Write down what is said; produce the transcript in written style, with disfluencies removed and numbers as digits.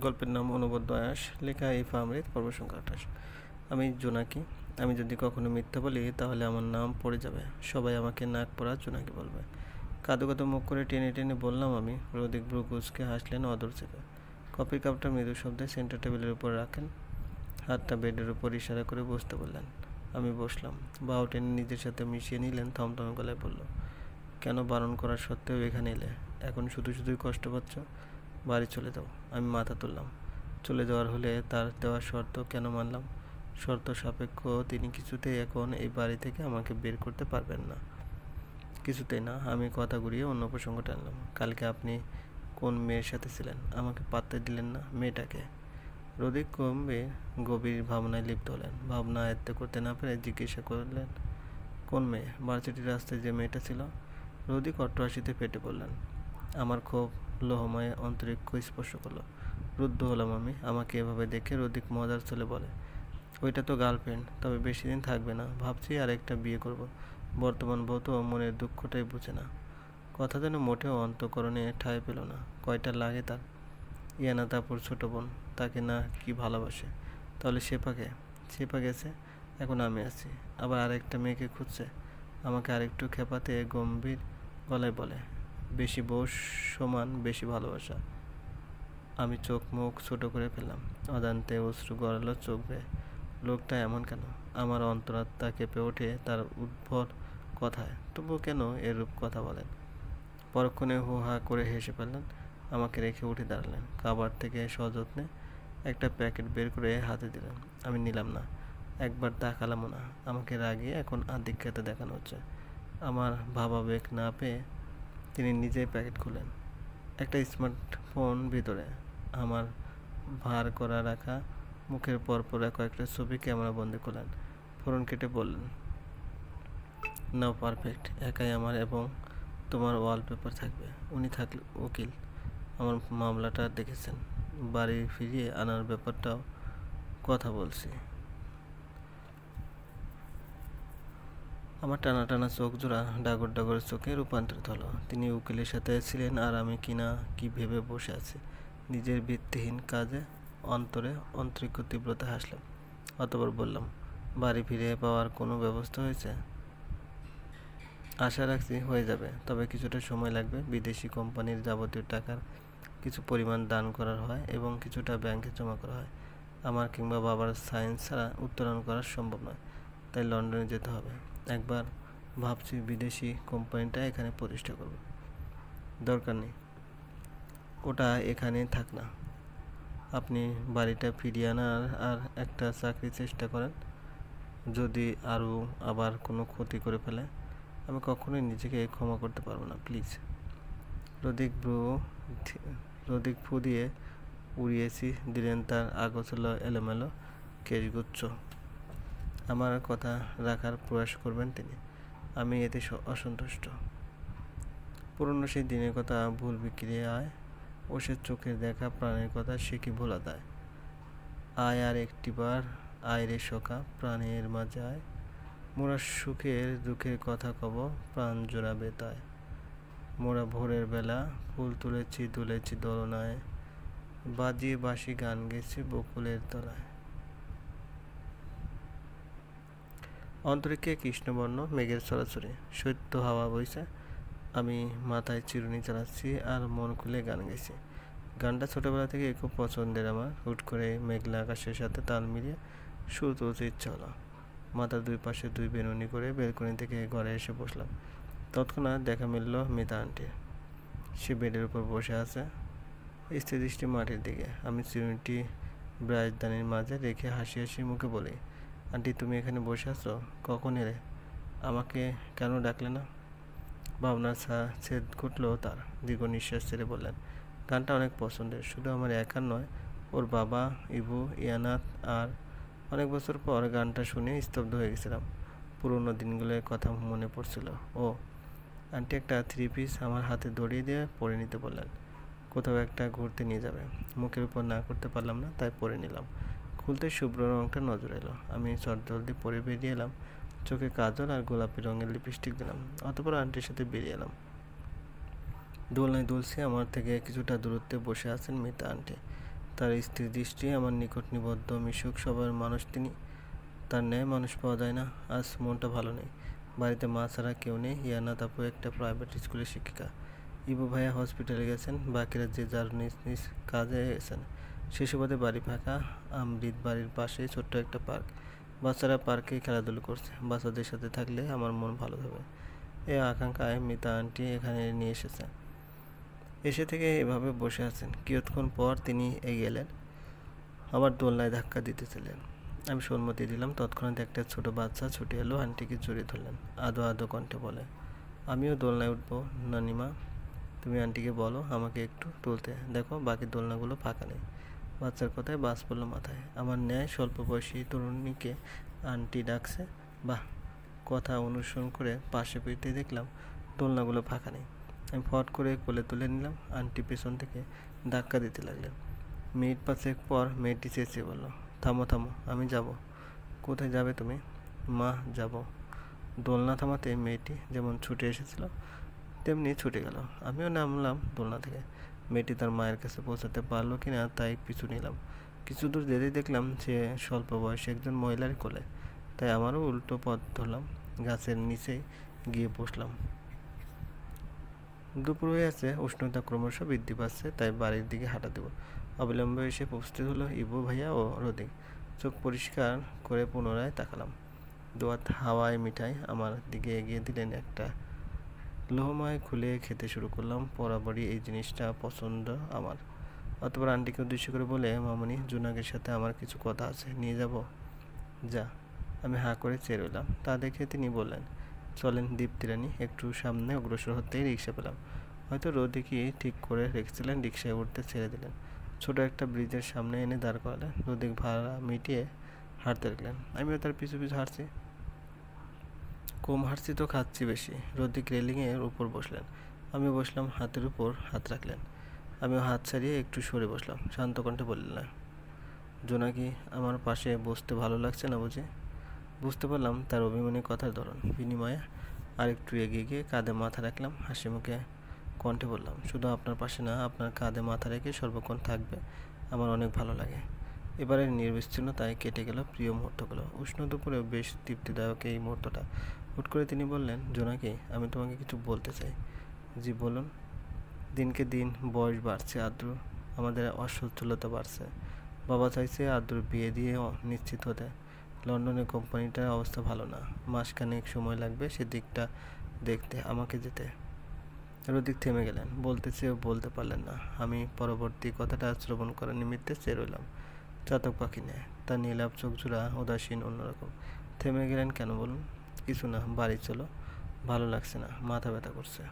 গল্পের নাম অনবদ্য আয়াস, লেখা ইফা আমৃত, পর্ব সংখ্যা 28। আমি জোনাকি। আমি যদি কখনো মিথ্যা বলি তাহলে আমার নাম পড়ে যাবে, সবাই আমাকে নাক পড়া জোনাকি বলবে। কাঁদো কাঁদো মুখ করে টেনে টেনে বললাম আমি। রোদিক ব্রু কুচকে হাসলেন অদর চেপে। কফির কাপটা মৃদু শব্দে সেন্টার টেবিলের উপর রাখেন, হাতটা বেডের উপর ইশারা করে বসতে বললেন। আমি বসলাম। বাহু টেনে নিজের সাথে মিশিয়ে নিলেন, থমথমে গলায় বলল, কেন বারণ করার সত্ত্বেও এখানে এলে? এখন শুধু শুধুই কষ্ট পাচ্ছ? বাড়ি চলে যাও। আমি মাথা তুললাম। চলে যাওয়ার হলে তার দেওয়া শর্ত কেন মানলাম? শর্ত সাপেক্ষ তিনি কিছুতেই এখন এই বাড়ি থেকে আমাকে বের করতে পারবেন না। কিছুতেই না। আমি কথা ঘুরিয়ে অন্য প্রসঙ্গ টানলাম। কালকে আপনি কোন মেয়ের সাথে ছিলেন? আমাকে পাত্তা দিলেন না। মেয়েটাকে? রোদিক গভীর ভাবনায় লিপ্ত হলেন। ভাবনা আয়ত্ত করতে না পেরে জিজ্ঞাসা করলেন, কোন মেয়ে? ভার্সিটির রাস্তায় যে মেয়েটা ছিল। রোদিক অট্টহাসিতে ফেটে পড়লেন। আমার খুব লোহময় অন্তরিক্ষ স্পর্শ করলো। রুদ্ধ হলাম আমি। আমাকে এভাবে দেখে রোদিক মজার ছলে বলে, ওইটা তো গার্লফ্রেন্ড, তবে বেশি দিন থাকবে না। ভাবছি আর একটা বিয়ে করব। বর্তমান বউ তো মনের দুঃখটাই বুঝে না। কথা যেন মোটেও অন্তঃকরণে ঠাঁই পেল না। কয়টা লাগে তার? ইয়ানা তারপর ছোট বোন, তাকে না কি ভালোবাসে? তাহলে সেপা গেছে, এখন আমি আছি। আবার আরেকটা মেয়েকে খুঁজছে। আমাকে আরেকটু খেপাতে গম্ভীর গলায় বলে, বেশি বউ সমান বেশি ভালোবাসা। আমি চোখ মুখ ছোট করে ফেললাম। অজান্তে অশ্রু গড়ালো চোখ বেয়ে। লোকটা এমন কেন? আমার অন্তরাত্মা কেঁপে ওঠে তার উদ্ভট কথায়। তবুও কেন এরূপ কথা বলেন? পরক্ষণে হো হা করে হেসে ফেললেন। আমাকে রেখে উঠে দাঁড়ালেন। কাবার থেকে সযত্নে একটা প্যাকেট বের করে হাতে দিলেন। আমি নিলাম না, একবার তাকালামও না। আমাকে রাগিয়ে এখন আধিক্যতা দেখানো হচ্ছে। আমার ভাবাবেগ না পেয়ে তিনি নিজেই প্যাকেট খুললেন। একটা স্মার্টফোন ভিতরে। আমার ভার করা রাখা মুখের পরপর কয়েকটা ছবি ক্যামেরা বন্দি করলেন। ফোরন কেটে বললেন, নাও পারফেক্ট। একাই আমার এবং তোমার ওয়ালপেপার থাকবে। উনি থাকলে উকিল, আমার মামলাটা দেখেছেন। বাড়ি ফিরিয়ে আনার ব্যাপারটাও কথা বলছি। আমার টানা টানা চোখ জোড়া ডাগর ডাগর চোখে রূপান্তরিত হলো। তিনি উকিলের সাথে ছিলেন আর আমি কিনা কি ভেবে বসে আছি নিজের ভিত্তিহীন কাজে। অন্তরে অন্তরিক্ষ তীব্রতা হাসলাম। অতঃপর বললাম, বাড়ি ফিরে পাওয়ার কোনো ব্যবস্থা হয়েছে? আশা রাখছি হয়ে যাবে, তবে কিছুটা সময় লাগবে। বিদেশি কোম্পানির যাবতীয় টাকার কিছু পরিমাণ দান করার হয় এবং কিছুটা ব্যাংকে জমা করা হয়। আমার কিংবা বাবার সাইন ছাড়া উত্তোলন করা সম্ভব নয়, তাই লন্ডনে যেতে হবে। একবার ভাবছি বিদেশি কোম্পানিটা এখানে প্রতিষ্ঠা করব। দরকার নেই, ওটা এখানে থাক না। আপনি বাড়িটা ফিরিয়ে আনার আর একটা চাকরির চেষ্টা করেন। যদি আবার কোনো ক্ষতি করে ফেলে, আমি কখনোই নিজেকে ক্ষমা করতে পারবো না, প্লিজ। রোদিক ফু দিয়ে উড়িয়েছি দিলেন তার আগোছালো এলোমেলো কেশগুচ্ছ। আমার কথা রাখার প্রয়াস করবেন তিনি। আমি এতে অসন্তুষ্ট। পুরনো সেই দিনের কথা ভুল বিক্রি আয়, ও সে চোখের দেখা প্রাণের কথা সে কি ভোলা দেয়? আয় আর একটিবার, আয় রে সখা, প্রাণের মাঝে আয়। মোরা সুখের দুঃখের কথা কব, প্রাণ জোড়াবে তাই। মোরা ভোরের বেলা ফুল তুলেছি দুলেছি দোলনায়, বাজিয়ে বাঁশি গান গেছি বকুলের তলায়। অন্তরিক্ষে কৃষ্ণবর্ণ মেঘের ছড়াছড়ি, শৈত্য হাওয়া বইছে। আমি মাথায় চিরুনি চালাচ্ছি আর মন খুলে গান গাইছি। গানটা ছোটোবেলা থেকে খুব পছন্দের আমার। হুট করে মেঘলা আকাশের সাথে তাল মিলিয়ে সুর তুলতে ইচ্ছা হলো। মাথার দুই পাশে দুই বেনুনি করে বেলকনি থেকে ঘরে এসে বসলাম। তৎক্ষণাৎ দেখা মিলল মিতা আন্টির। সে বেডের উপর বসে আছে, স্থির দৃষ্টি মাটির দিকে। আমি চিরুনিটি ব্রাশদানির মাঝে রেখে হাসি হাসি মুখে বলি, আন্টি তুমি এখানে বসে আছো? কখন এলে? আমাকে কেন ডাকলে না? ভাবনার ছেদ ঘটল তার। দীর্ঘ নিঃশ্বাস ছেড়ে বললেন, গানটা অনেক পছন্দের, শুধু আমার একার নয়, ওর বাবা, ইবু, ইয়ানাত। আর অনেক বছর পর গানটা শুনে স্তব্ধ হয়ে গেছিলাম। পুরোনো দিনগুলোর কথা মনে পড়ছিল। ও আন্টি একটা 3 পিস আমার হাতে ধরিয়ে দিয়ে পরে নিতে বললেন। কোথাও একটা ঘুরতে নিয়ে যাবে। মুখের উপর না করতে পারলাম না, তাই পরে নিলাম। খুলতে শুভ্র রঙটা নজর এলো। আমি চটজলদি পরে বেরিয়ে এলাম। চোখে কাজল আর গোলাপি রঙের লিপস্টিক দিলাম। অতঃপর আন্টির সাথে বেরিয়ে এলাম। দোলনায় দুলছে। আমার থেকে কিছুটা দূরত্বে বসে আছেন মিতা আন্টি। তার স্ত্রীর দৃষ্টি আমার নিকট নিবদ্ধ, মিশুক স্বভাবের মানুষ তিনি। তার ন্যায় মানুষ পাওয়া যায় না। আজ মনটা ভালো নেই। বাড়িতে মা ছাড়া কেউ নেই। ইয়ানাত আপু একটা প্রাইভেট স্কুলের শিক্ষিকা। ইবু ভাইয়া হসপিটালে গেছেন। বাকিরা যে যার নিজ নিজ কাজে গেছেন। সে সুবাদে বাড়ি ফাঁকা। আমৃত বাড়ির পাশেই ছোট্ট একটা পার্ক। বাচ্চারা পার্কে খেলাধুলো করছে। বাচ্চাদের সাথে থাকলে আমার মন ভালো হবে, এই আকাঙ্ক্ষায় মিতা আন্টি এখানে নিয়ে এসেছে। এসে থেকে এভাবে বসে আছেন। কিছুক্ষণ পর তিনি এগিয়ে এলেন, আবার দোলনায় ধাক্কা দিতেছিলেন। আমি সম্মতি দিলাম। তৎক্ষণাৎ একটা ছোট বাচ্চা ছুটে এলো, আন্টিকে জড়িয়ে ধরলেন। আদো আদো কণ্ঠে বলে, আমিও দোলনায় উঠবো নানিমা। তুমি আন্টিকে বলো আমাকে একটু তুলতে। দেখো বাকি দোলনাগুলো ফাঁকা নেই। বাচ্চার কথায় বাজ পড়লো মাথায়। আমার ন্যায় স্বল্প বয়সী তরুণীকে আন্টি ডাকছে। বাহ! কথা অনুসরণ করে পাশে পেতে দেখলাম দোলনাগুলো ফাঁকা নেই। আমি ফট করে কোলে তুলে নিলাম। আন্টি পেছন থেকে ধাক্কা দিতে লাগলেন। মিনিট পাঁচেক পর মেয়েটি চেঁচিয়ে বলল, থামো থামো, আমি যাব। কোথায় যাবে তুমি? মা, যাব। দোলনা থামাতে মেয়েটি যেমন ছুটে এসেছিল তেমনি ছুটে গেল। আমিও নামলাম দোলনা থেকে। মেয়েটি তার মায়ের কাছে পৌঁছাতে পারলো কিনা তাই পিছু নিলাম। কিছু দূর যেতেই দেখলাম সে স্বল্প বয়সী একজন মহিলার কোলে। তাই আমারও উল্টো পথ ধরলাম। গাছের নিচে গিয়ে বসলাম। দুপুর হয়ে আছে, উষ্ণতা ক্রমশ বৃদ্ধি পাচ্ছে, তাই বাড়ির দিকে হাঁটা দেব। অবিলম্বে এসে উপস্থিত হলো ইবু ভাইয়া ও রদিক। চোখ পরিষ্কার করে পুনরায় তাকালাম। দোয়াত হাওয়ায় মিঠাই আমার দিকে এগিয়ে দিলেন একটা। লোহময় খুলে খেতে শুরু করলাম। বরাবরই এই জিনিসটা পছন্দ আমার। অতঃপর আন্টিকে উদ্দেশ্য করে বলে, মামনি, জোনাকের সাথে আমার কিছু কথা আছে, নিয়ে যাব? যা। আমি হাঁ করে চেয়ে রইলাম। তা দেখে তিনি বললেন, চলেন দীপ্তি রানী। একটু সামনে অগ্রসর হতেই রিক্সা পেলাম। হয়তো রোদিকই ঠিক করে রেখেছিলেন। রিক্সায় উঠতে ছেড়ে দিলেন। ছোট একটা ব্রিজের সামনে এনে দাঁড় করালেন। রোদিক ভাড়া মিটিয়ে হাঁটতে লাগলেন। আমিও তার পিছু পিছু হাঁটছি। কম হাঁটছি তো খাচ্ছি বেশি। রোদিক রেলিংয়ের উপর বসলেন। আমি বসলাম, হাতের উপর হাত রাখলেন। আমিও হাত ছাড়িয়ে একটু সরে বসলাম। শান্ত কণ্ঠে বললেন, জোনাকি, আমার পাশে বসতে ভালো লাগছে না বুঝি? বুঝতে পারলাম তার অভিমানী কথার ধরন। বিনিময়ে আর একটু এগিয়ে গিয়ে কাঁধে মাথা রাখলাম। হাসি মুখে কণ্ঠে বললাম, শুধু আপনার পাশে না, আপনার কাঁধে মাথা রেখে সর্বক্ষণ থাকবে আমার অনেক ভালো লাগে। এবারে নির্বিচ্ছিন্নতায় কেটে গেল প্রিয় মুহূর্তগুলো। উষ্ণ দুপুরেও বেশ তৃপ্তিদায়ক এই মুহূর্তটা। হুট করে তিনি বললেন, জোনাকি, আমি তোমাকে কিছু বলতে চাই। জি বলুন। দিনকে দিন বয়স বাড়ছে আদ্র, আমাদের অসচ্ছলতা বাড়ছে। বাবা চাইছে আদ্র বিয়ে দিয়ে নিশ্চিত হতে। লন্ডনের কোম্পানিটার অবস্থা ভালো না। মাসখানেক সময় লাগবে সেদিকটা দেখতে, আমাকে যেতে। রদিক থেমে গেলেন। বলতে চেয়েও বলতে পারলেন না। আমি পরবর্তী কথাটা শ্রবণ করার নিমিত্তে চেয়ে রইলাম। চাতক পাখি নেয়, তার নীলাভ চোখ জোড়া উদাসীন অন্যরকম। থেমে গেলেন কেন বলুন? কিছু না, বাড়ি চলো, ভালো লাগছে না, মাথা ব্যথা করছে।